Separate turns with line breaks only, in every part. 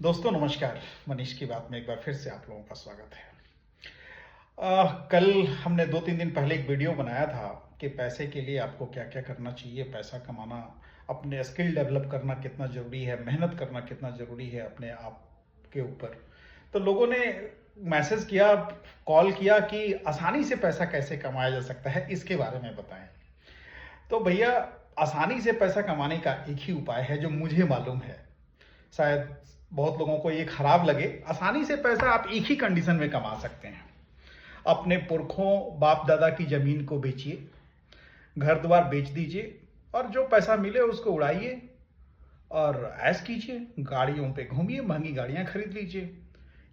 दोस्तों नमस्कार। मनीष की बात में एक बार फिर से आप लोगों का स्वागत है। कल हमने 2-3 दिन पहले एक वीडियो बनाया था कि पैसे के लिए आपको क्या-क्या करना चाहिए, पैसा कमाना, अपने स्किल डेवलप करना कितना ज़रूरी है, मेहनत करना कितना ज़रूरी है अपने आप के ऊपर। तो लोगों ने मैसेज किया, कॉल किया कि आसानी से पैसा कैसे कमाया जा सकता है, इसके बारे में बताएँ। तो भैया, आसानी से पैसा कमाने का एक ही उपाय है जो मुझे मालूम है। शायद बहुत लोगों को ये खराब लगे। आसानी से पैसा आप एक ही कंडीशन में कमा सकते हैं। अपने पुरखों बाप दादा की जमीन को बेचिए, घर द्वार बेच दीजिए और जो पैसा मिले उसको उड़ाइए और ऐश कीजिए, गाड़ियों पे घूमिए, महंगी गाड़ियां खरीद लीजिए।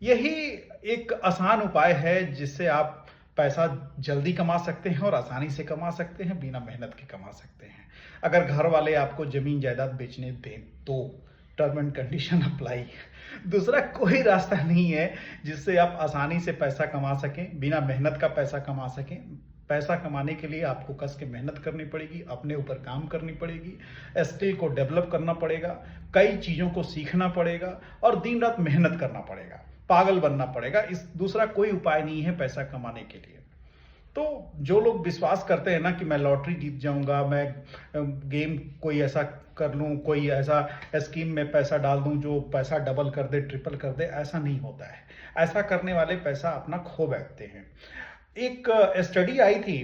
यही एक आसान उपाय है जिससे आप पैसा जल्दी कमा सकते हैं और आसानी से कमा सकते हैं, बिना मेहनत के कमा सकते हैं। अगर घर वाले आपको जमीन जायदाद बेचने दें तो टर्म एंड कंडीशन अप्लाई। दूसरा कोई रास्ता नहीं है जिससे आप आसानी से पैसा कमा सकें, बिना मेहनत का पैसा कमा सकें। पैसा कमाने के लिए आपको कस के मेहनत करनी पड़ेगी, अपने ऊपर काम करनी पड़ेगी, स्किल को डेवलप करना पड़ेगा, कई चीज़ों को सीखना पड़ेगा और दिन रात मेहनत करना पड़ेगा, पागल बनना पड़ेगा। इस दूसरा कोई उपाय नहीं है पैसा कमाने के लिए। तो जो लोग विश्वास करते हैं ना कि मैं लॉटरी जीत जाऊंगा, मैं गेम कोई ऐसा कर लूं, कोई ऐसा स्कीम में पैसा डाल दूं जो पैसा डबल कर दे, ट्रिपल कर दे, ऐसा नहीं होता है। ऐसा करने वाले पैसा अपना खो बैठते हैं। एक स्टडी आई थी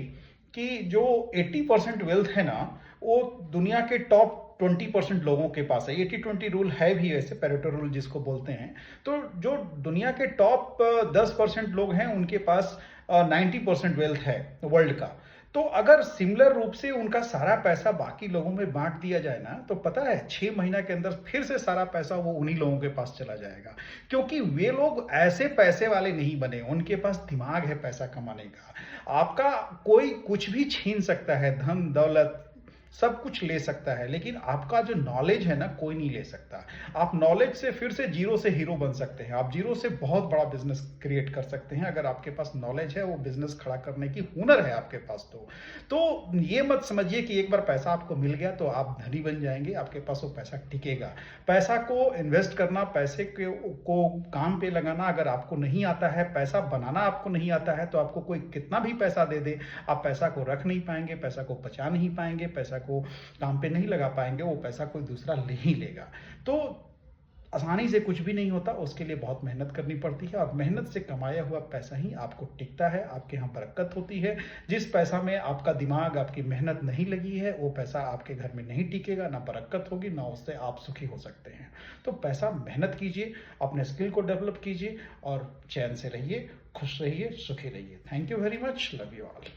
कि जो 80% वेल्थ है ना, वो दुनिया के टॉप 20% लोगों के पास है। 80-20 रूल है भी, वैसे पेरेटो रूल जिसको बोलते हैं। तो जो दुनिया के टॉप 10% लोग हैं उनके पास 90% वेल्थ है वर्ल्ड का। तो अगर सिमिलर रूप से उनका सारा पैसा बाकी लोगों में बांट दिया जाए ना, तो पता है 6 महीना के अंदर फिर से सारा पैसा वो उन्हीं लोगों के पास चला जाएगा। क्योंकि वे लोग ऐसे पैसे वाले नहीं बने, उनके पास दिमाग है पैसा कमाने का। आपका कोई कुछ भी छीन सकता है, धन दौलत सब कुछ ले सकता है, लेकिन आपका जो नॉलेज है ना, कोई नहीं ले सकता। आप नॉलेज से फिर से जीरो से हीरो बन सकते हैं। आप जीरो से बहुत बड़ा बिजनेस क्रिएट कर सकते हैं अगर आपके पास नॉलेज है, वो बिजनेस खड़ा करने की हुनर है आपके पास। तो ये मत समझिए कि एक बार पैसा आपको मिल गया तो आप धनी बन जाएंगे, आपके पास वो पैसा टिकेगा। पैसा को इन्वेस्ट करना, पैसे को काम पे लगाना अगर आपको नहीं आता है, पैसा बनाना आपको नहीं आता है, तो आपको कोई कितना भी पैसा दे दे, आप पैसा को रख नहीं पाएंगे, पैसा को बचा नहीं पाएंगे, पैसा को काम पे नहीं लगा पाएंगे, वो पैसा कोई दूसरा ले ही लेगा। तो आसानी से कुछ भी नहीं होता, उसके लिए बहुत मेहनत करनी पड़ती है और मेहनत से कमाया हुआ पैसा ही आपको टिकता है, आपके यहाँ बरकत होती है। जिस पैसा में आपका दिमाग, आपकी मेहनत नहीं लगी है, वो पैसा आपके घर में नहीं टिकेगा, ना बरकत होगी, ना उससे आप सुखी हो सकते हैं। तो पैसा मेहनत कीजिए, अपने स्किल को डेवलप कीजिए और चैन से रहिए, खुश रहिए, सुखी रहिए। Thank you very much, love you all.